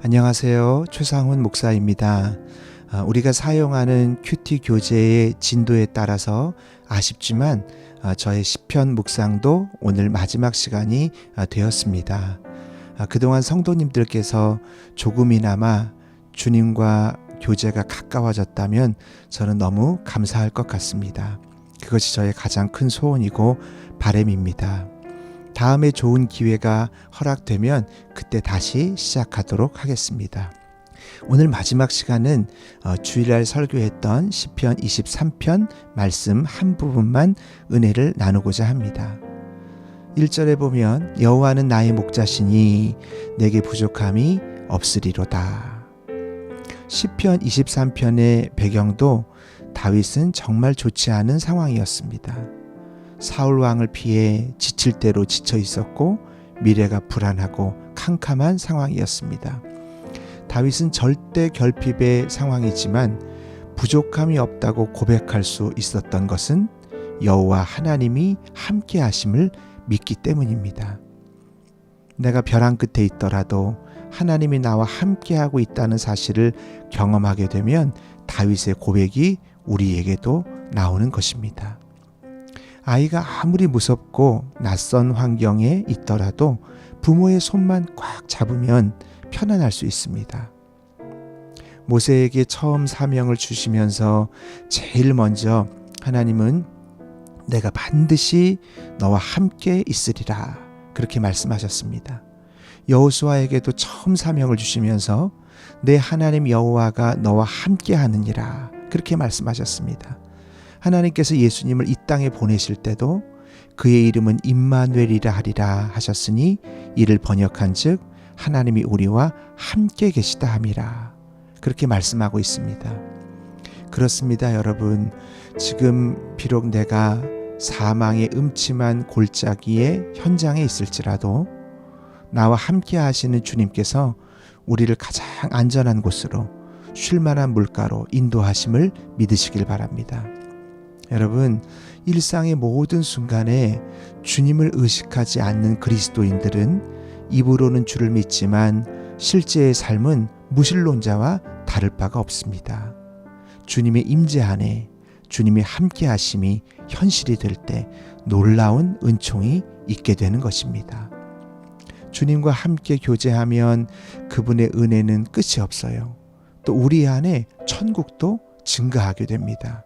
안녕하세요. 최상훈 목사입니다. 우리가 사용하는 큐티 교재의 진도에 따라서 아쉽지만 저의 시편 묵상도 오늘 마지막 시간이 되었습니다. 그동안 성도님들께서 조금이나마 주님과 교제가 가까워졌다면 저는 너무 감사할 것 같습니다. 그것이 저의 가장 큰 소원이고 바람입니다. 다음에 좋은 기회가 허락되면 그때 다시 시작하도록 하겠습니다. 오늘 마지막 시간은 주일날 설교했던 시편 23편 말씀 한 부분만 은혜를 나누고자 합니다. 1절에 보면 여호와는 나의 목자시니 내게 부족함이 없으리로다. 시편 23편의 배경도 다윗은 정말 좋지 않은 상황이었습니다. 사울 왕을 피해 지칠 대로 지쳐 있었고 미래가 불안하고 캄캄한 상황이었습니다. 다윗은 절대 결핍의 상황이지만 부족함이 없다고 고백할 수 있었던 것은 여호와 하나님이 함께 하심을 믿기 때문입니다. 내가 벼랑 끝에 있더라도 하나님이 나와 함께하고 있다는 사실을 경험하게 되면 다윗의 고백이 우리에게도 나오는 것입니다. 아이가 아무리 무섭고 낯선 환경에 있더라도 부모의 손만 꽉 잡으면 편안할 수 있습니다. 모세에게 처음 사명을 주시면서 제일 먼저 하나님은 내가 반드시 너와 함께 있으리라 그렇게 말씀하셨습니다. 여호수아에게도 처음 사명을 주시면서 내 하나님 여호와가 너와 함께 하느니라 그렇게 말씀하셨습니다. 하나님께서 예수님을 이 땅에 보내실 때도 그의 이름은 임마누엘이라 하리라 하셨으니 이를 번역한 즉 하나님이 우리와 함께 계시다 함이라 그렇게 말씀하고 있습니다. 그렇습니다, 여러분. 지금 비록 내가 사망의 음침한 골짜기의 현장에 있을지라도 나와 함께 하시는 주님께서 우리를 가장 안전한 곳으로 쉴만한 물가로 인도하심을 믿으시길 바랍니다. 여러분, 일상의 모든 순간에 주님을 의식하지 않는 그리스도인들은 입으로는 주를 믿지만 실제의 삶은 무신론자와 다를 바가 없습니다. 주님의 임재 안에 주님의 함께 하심이 현실이 될 때 놀라운 은총이 있게 되는 것입니다. 주님과 함께 교제하면 그분의 은혜는 끝이 없어요. 또 우리 안에 천국도 증가하게 됩니다.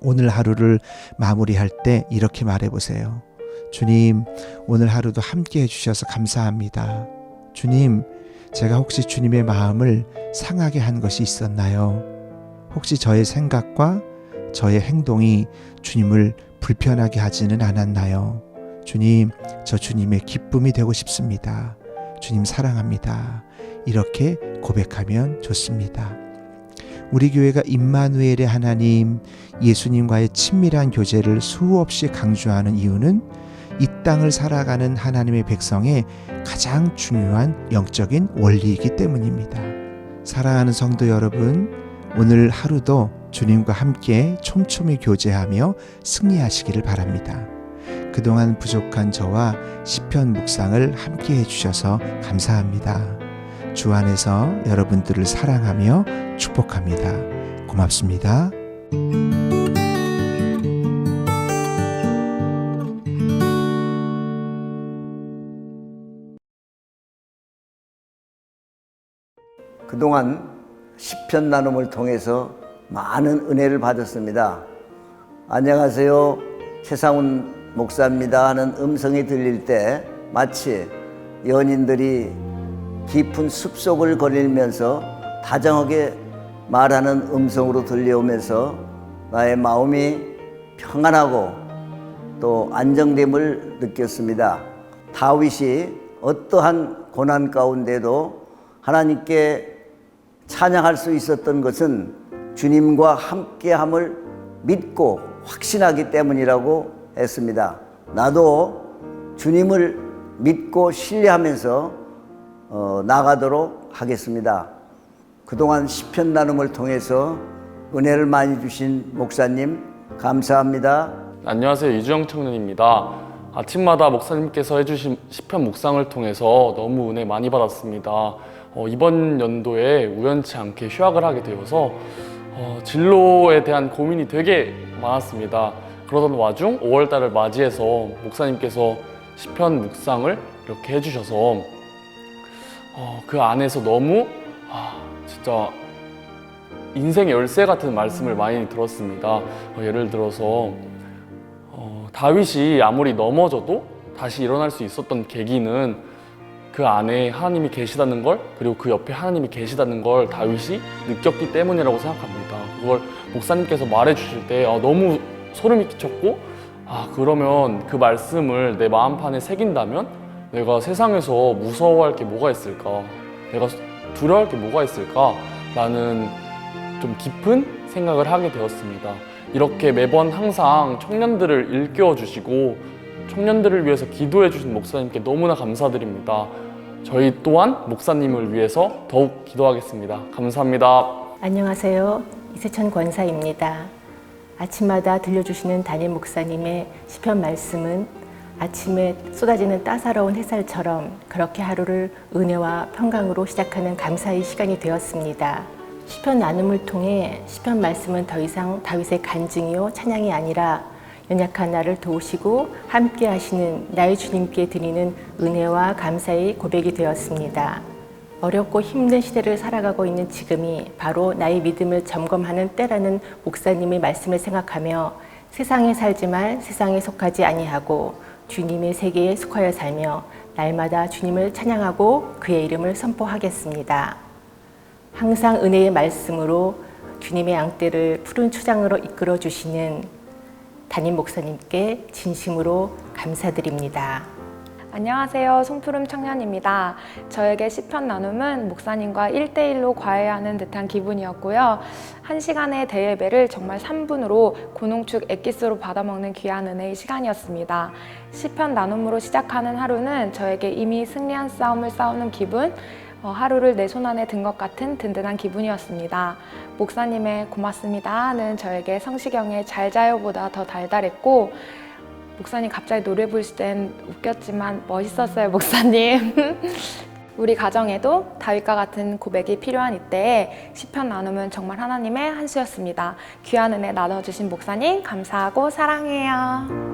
오늘 하루를 마무리할 때 이렇게 말해보세요. 주님, 오늘 하루도 함께 해주셔서 감사합니다. 주님, 제가 혹시 주님의 마음을 상하게 한 것이 있었나요? 혹시 저의 생각과 저의 행동이 주님을 불편하게 하지는 않았나요? 주님, 저 주님의 기쁨이 되고 싶습니다. 주님 사랑합니다. 이렇게 고백하면 좋습니다. 우리 교회가 임마누엘의 하나님, 예수님과의 친밀한 교제를 수없이 강조하는 이유는 이 땅을 살아가는 하나님의 백성의 가장 중요한 영적인 원리이기 때문입니다. 사랑하는 성도 여러분, 오늘 하루도 주님과 함께 촘촘히 교제하며 승리하시기를 바랍니다. 그동안 부족한 저와 시편 묵상을 함께 해주셔서 감사합니다. 주 안에서 여러분들을 사랑하며 축복합니다. 고맙습니다. 그동안 시편 나눔을 통해서 많은 은혜를 받았습니다. 안녕하세요, 최상훈 목사입니다 하는 음성이 들릴 때 마치 연인들이 깊은 숲속을 거닐면서 다정하게 말하는 음성으로 들려오면서 나의 마음이 평안하고 또 안정됨을 느꼈습니다. 다윗이 어떠한 고난 가운데도 하나님께 찬양할 수 있었던 것은 주님과 함께함을 믿고 확신하기 때문이라고 했습니다. 나도 주님을 믿고 신뢰하면서 나가도록 하겠습니다. 그동안 시편 나눔을 통해서 은혜를 많이 주신 목사님 감사합니다. 안녕하세요, 이주영 청년입니다. 아침마다 목사님께서 해주신 시편 묵상을 통해서 너무 은혜 많이 받았습니다. 이번 연도에 우연치 않게 휴학을 하게 되어서 진로에 대한 고민이 되게 많았습니다. 그러던 와중 5월 달을 맞이해서 목사님께서 시편 묵상을 이렇게 해주셔서 그 안에서 너무 진짜 인생의 열쇠 같은 말씀을 많이 들었습니다. 예를 들어서 다윗이 아무리 넘어져도 다시 일어날 수 있었던 계기는 그 안에 하나님이 계시다는 걸, 그리고 그 옆에 하나님이 계시다는 걸 다윗이 느꼈기 때문이라고 생각합니다. 그걸 목사님께서 말해 주실 때 너무 소름이 끼쳤고, 그러면 그 말씀을 내 마음판에 새긴다면 내가 세상에서 무서워할 게 뭐가 있을까, 내가 두려워할 게 뭐가 있을까 라는 좀 깊은 생각을 하게 되었습니다. 이렇게 매번 항상 청년들을 일깨워 주시고 청년들을 위해서 기도해 주신 목사님께 너무나 감사드립니다. 저희 또한 목사님을 위해서 더욱 기도하겠습니다. 감사합니다. 안녕하세요. 이세천 권사입니다. 아침마다 들려주시는 담임 목사님의 시편 말씀은 아침에 쏟아지는 따사로운 햇살처럼 그렇게 하루를 은혜와 평강으로 시작하는 감사의 시간이 되었습니다. 시편 나눔을 통해 시편 말씀은 더 이상 다윗의 간증이요 찬양이 아니라 연약한 나를 도우시고 함께 하시는 나의 주님께 드리는 은혜와 감사의 고백이 되었습니다. 어렵고 힘든 시대를 살아가고 있는 지금이 바로 나의 믿음을 점검하는 때라는 목사님의 말씀을 생각하며 세상에 살지만 세상에 속하지 아니하고 주님의 세계에 속하여 살며 날마다 주님을 찬양하고 그의 이름을 선포하겠습니다. 항상 은혜의 말씀으로 주님의 양떼를 푸른 초장으로 이끌어 주시는 담임 목사님께 진심으로 감사드립니다. 안녕하세요. 송푸름 청년입니다. 저에게 시편 나눔은 목사님과 1대1로 과외하는 듯한 기분이었고요. 1시간의 대예배를 정말 3분으로 고농축 엑기스로 받아먹는 귀한 은혜의 시간이었습니다. 시편 나눔으로 시작하는 하루는 저에게 이미 승리한 싸움을 싸우는 기분, 하루를 내 손 안에 든 것 같은 든든한 기분이었습니다. 목사님의 고맙습니다는 저에게 성시경의 잘 자요보다 더 달달했고, 목사님 갑자기 노래 부르실 땐 웃겼지만 멋있었어요, 목사님. 우리 가정에도 다윗과 같은 고백이 필요한 이때에 시편 나눔은 정말 하나님의 한 수였습니다. 귀한 은혜 나눠주신 목사님 감사하고 사랑해요.